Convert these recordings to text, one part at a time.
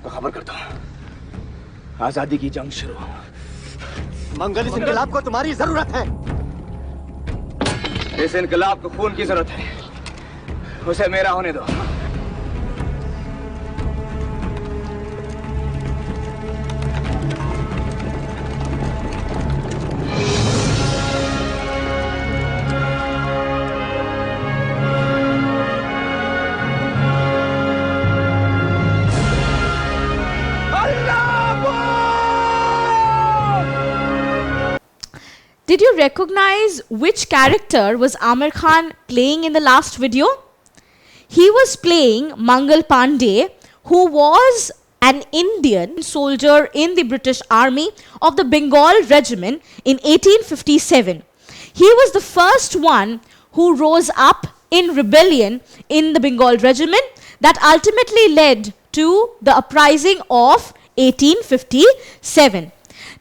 आपको खबर करता हूँ, आजादी की जंग शुरू। मंगल, इस इनकलाब को तुम्हारी जरूरत है। इस इनकलाब को खून की जरूरत है, उसे मेरा होने दो। Did you recognize which character was Amir Khan playing in the last video? He was playing Mangal Pandey, who was an Indian soldier in the British Army of the Bengal Regiment in 1857. He was the first one who rose up in rebellion in the Bengal Regiment that ultimately led to the Uprising of 1857.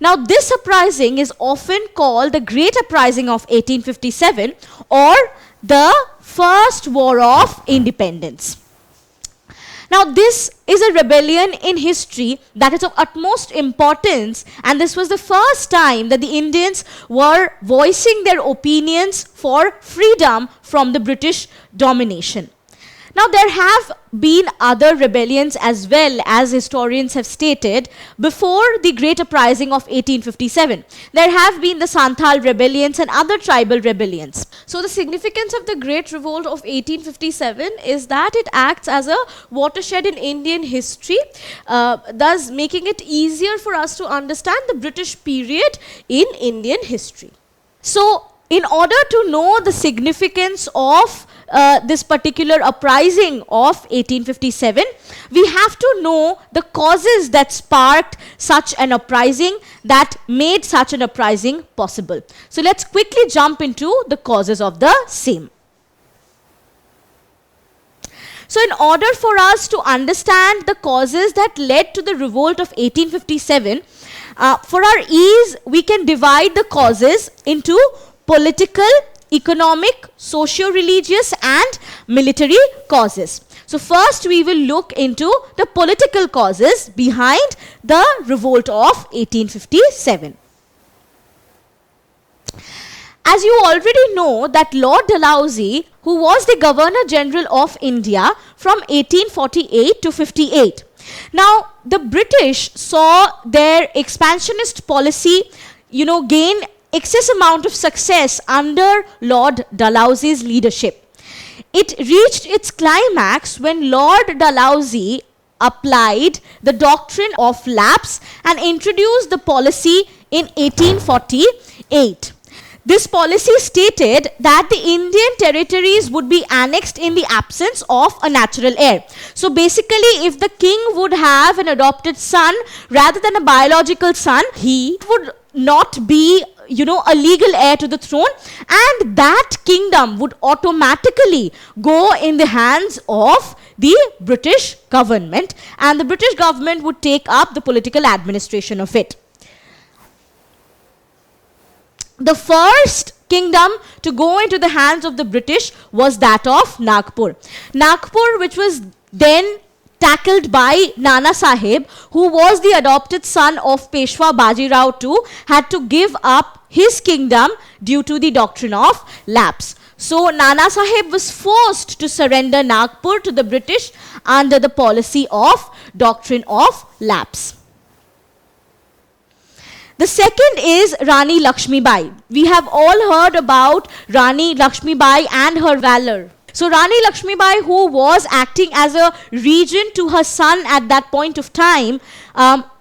Now, this uprising is often called the Great Uprising of 1857 or the First War of Independence. Now, this is a rebellion in history that is of utmost importance, and this was the first time that the Indians were voicing their opinions for freedom from the British domination. Now, there have been other rebellions as well, as historians have stated, before the Great Uprising of 1857. There have been the Santhal rebellions and other tribal rebellions. So, the significance of the Great Revolt of 1857 is that it acts as a watershed in Indian history, thus making it easier for us to understand the British period in Indian history. So, in order to know the significance of this particular uprising of 1857, we have to know the causes that sparked such an uprising, that made such an uprising possible. So let's quickly jump into the causes of the same. So in order for us to understand the causes that led to the revolt of 1857, for our ease, we can divide the causes into political, economic, socio-religious and military causes. So first we will look into the political causes behind the revolt of 1857. As you already know that Lord Dalhousie, who was the Governor General of India from 1848 to 58. Now the British saw their expansionist policy, gain excess amount of success under Lord Dalhousie's leadership. It reached its climax when Lord Dalhousie applied the doctrine of lapse and introduced the policy in 1848. This policy stated that the Indian territories would be annexed in the absence of a natural heir. So basically, if the king would have an adopted son rather than a biological son, he would not be a legal heir to the throne, and that kingdom would automatically go in the hands of the British government, and the British government would take up the political administration of it. The first kingdom to go into the hands of the British was that of Nagpur. Nagpur, which was then tackled by Nana Sahib, who was the adopted son of Peshwa Bajirao II, had to give up his kingdom due to the doctrine of lapse. So Nana Sahib was forced to surrender Nagpur to the British under the policy of doctrine of lapse. The second is Rani Lakshmi Bai. We have all heard about Rani Lakshmi Bai and her valor. So Rani Lakshmi Bai, who was acting as a regent to her son at that point of time,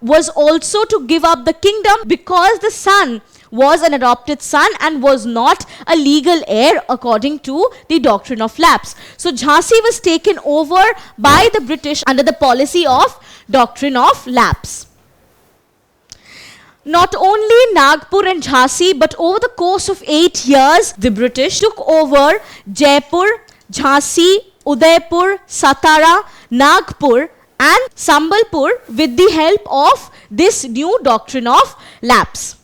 was also to give up the kingdom because the son was an adopted son and was not a legal heir according to the doctrine of lapse. So Jhansi was taken over by the British under the policy of doctrine of lapse. Not only Nagpur and Jhansi, but over the course of 8 years, the British took over Jaipur, Jhansi, Udaipur, Satara, Nagpur and Sambalpur with the help of this new doctrine of lapse.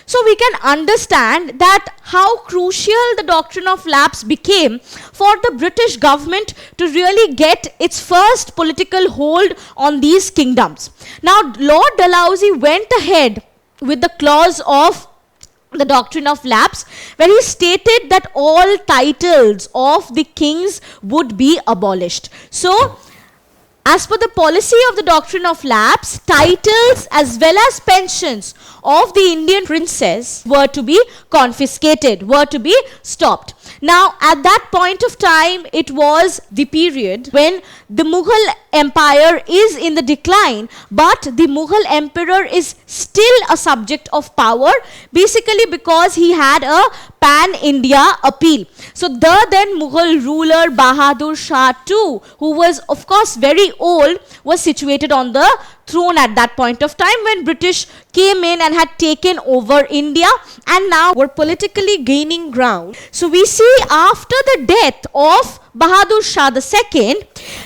So we can understand that how crucial the doctrine of lapse became for the British government to really get its first political hold on these kingdoms. Now, Lord Dalhousie went ahead with the clause of the doctrine of lapse, where he stated that all titles of the kings would be abolished. So, as per the policy of the doctrine of lapse, titles as well as pensions of the Indian princes were to be confiscated, were to be stopped. Now, at that point of time, it was the period when the Mughal Empire is in the decline, but the Mughal Emperor is still a subject of power, basically because he had a pan-India appeal. So, the then Mughal ruler Bahadur Shah II, who was of course very old, was situated on the throne at that point of time when British came in and had taken over India and now were politically gaining ground. So we see after the death of Bahadur Shah II,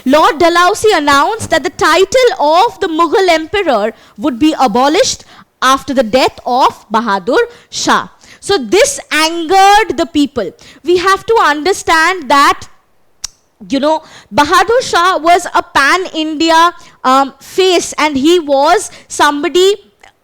Lord Dalhousie announced that the title of the Mughal Emperor would be abolished after the death of Bahadur Shah. So this angered the people. We have to understand that, you know, Bahadur Shah was a pan-India face, and he was somebody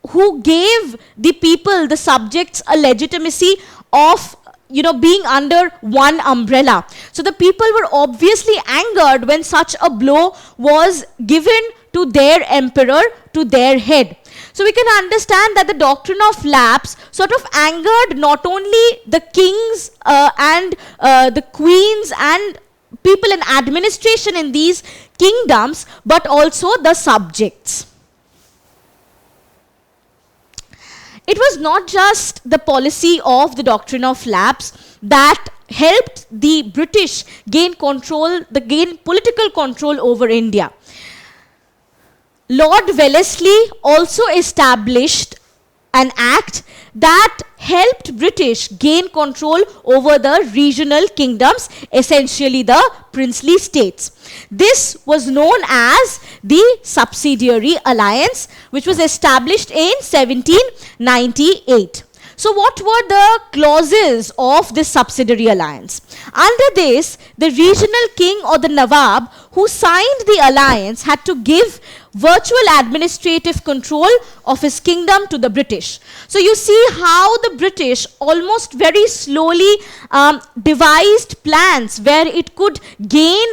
who gave the people, the subjects, a legitimacy of, you know, being under one umbrella. So the people were obviously angered when such a blow was given to their emperor, to their head. So we can understand that the doctrine of lapse sort of angered not only the kings and the queens and people in administration in these kingdoms, but also the subjects. It was not just the policy of the doctrine of lapse that helped the British gain political control over India. Lord Wellesley also established an act that helped British gain control over the regional kingdoms, essentially the princely states. This was known as the Subsidiary Alliance, which was established in 1798. So what were the clauses of this Subsidiary Alliance? Under this, the regional king or the Nawab who signed the alliance had to give virtual administrative control of his kingdom to the British. So you see how the British almost very slowly devised plans where it could gain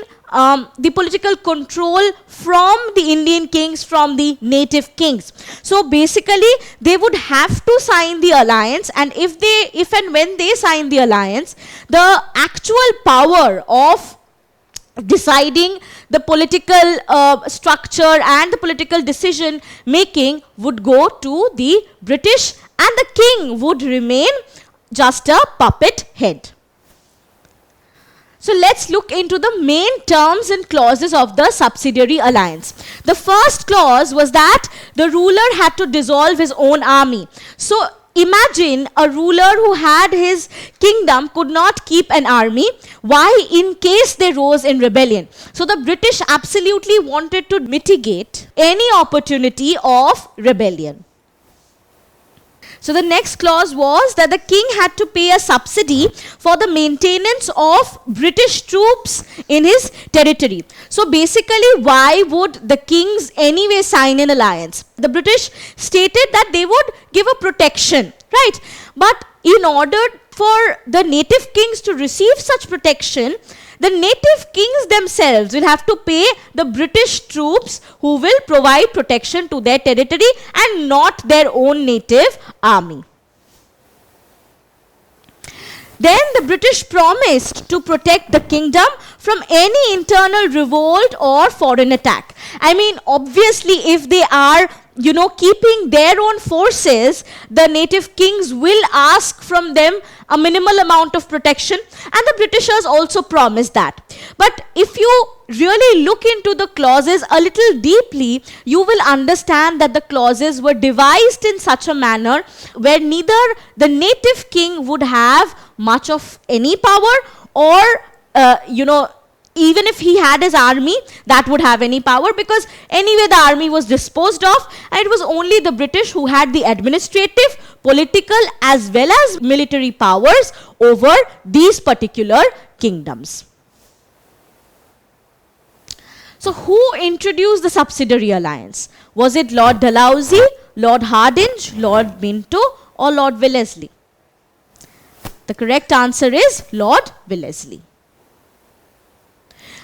the political control from the Indian kings, from the native kings. So basically, they would have to sign the alliance, and if and when they sign the alliance, the actual power of deciding the political structure and the political decision making would go to the British, and the king would remain just a puppet head. So let's look into the main terms and clauses of the Subsidiary Alliance. The first clause was that the ruler had to dissolve his own army. So imagine a ruler who had his kingdom could not keep an army. Why? In case they rose in rebellion. So the British absolutely wanted to mitigate any opportunity of rebellion. So the next clause was that the king had to pay a subsidy for the maintenance of British troops in his territory. So basically, why would the kings anyway sign an alliance? The British stated that they would give a protection, right? But in order for the native kings to receive such protection, the native kings themselves will have to pay the British troops who will provide protection to their territory and not their own native army. Then the British promised to protect the kingdom from any internal revolt or foreign attack. I mean, obviously, if they are, keeping their own forces, the native kings will ask from them a minimal amount of protection, and the Britishers also promised that. But if you really look into the clauses a little deeply, you will understand that the clauses were devised in such a manner where neither the native king would have much of any power or, even if he had his army, that would have any power, because anyway the army was disposed of, and it was only the British who had the administrative, political as well as military powers over these particular kingdoms. So who introduced the Subsidiary Alliance? Was it Lord Dalhousie, Lord Hardinge, Lord Minto, or Lord Wellesley? The correct answer is Lord Wellesley.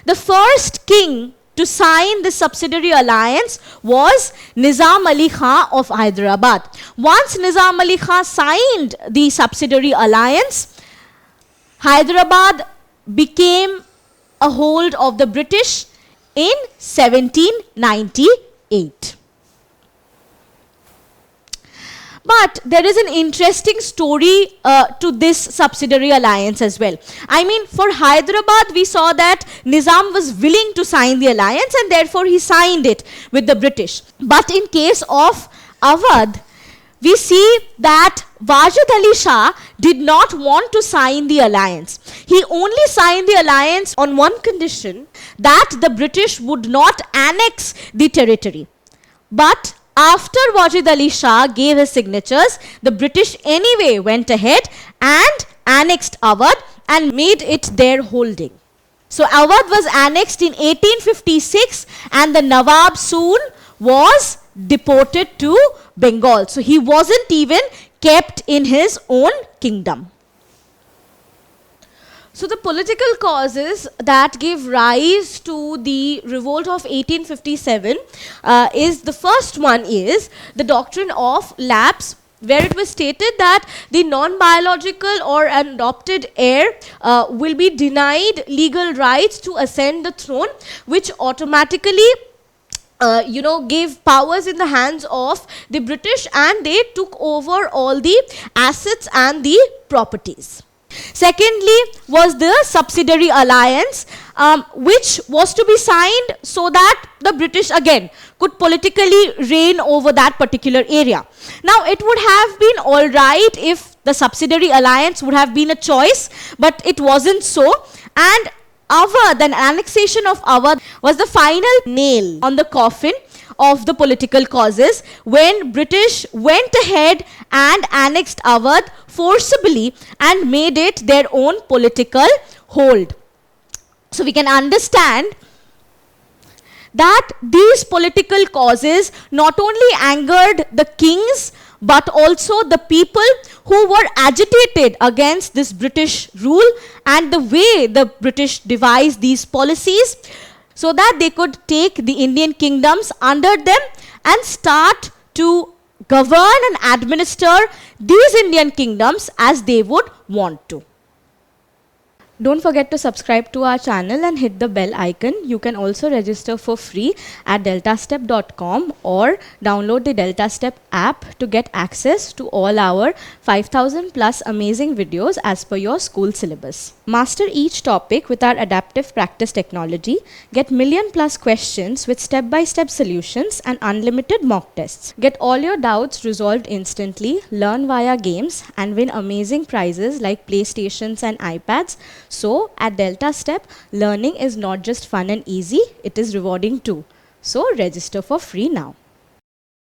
The first king to sign the Subsidiary Alliance was Nizam Ali Khan of Hyderabad. Once Nizam Ali Khan signed the Subsidiary Alliance, Hyderabad became a hold of the British in 1798. But there is an interesting story to this Subsidiary Alliance as well. I mean, for Hyderabad, we saw that Nizam was willing to sign the alliance, and therefore he signed it with the British. But in case of Awadh, we see that Wajid Ali Shah did not want to sign the alliance. He only signed the alliance on one condition, that the British would not annex the territory. But after Wajid Ali Shah gave his signatures, the British anyway went ahead and annexed Awadh and made it their holding. So Awadh was annexed in 1856, and the Nawab soon was deported to Bengal. So he wasn't even kept in his own kingdom. So the political causes that gave rise to the revolt of 1857 is, the first one is the doctrine of lapse, where it was stated that the non-biological or adopted heir will be denied legal rights to ascend the throne, which automatically gave powers in the hands of the British, and they took over all the assets and the properties. Secondly was the Subsidiary Alliance, which was to be signed so that the British again could politically reign over that particular area. Now, it would have been all right if the Subsidiary Alliance would have been a choice, but it wasn't so, and Awadh, an annexation of Awadh, was the final nail on the coffin of the political causes, when British went ahead and annexed Awadh forcibly and made it their own political hold. So we can understand that these political causes not only angered the kings, but also the people who were agitated against this British rule, and the way the British devised these policies so that they could take the Indian kingdoms under them and start to govern and administer these Indian kingdoms as they would want to. Don't forget to subscribe to our channel and hit the bell icon. You can also register for free at DeltaStep.com or download the DeltaStep app to get access to all our 5,000 plus amazing videos as per your school syllabus. Master each topic with our adaptive practice technology. Get million plus questions with step-by-step solutions and unlimited mock tests. Get all your doubts resolved instantly, learn via games, and win amazing prizes like PlayStations and iPads. So at DeltaStep, learning is not just fun and easy, it is rewarding too. So register for free now.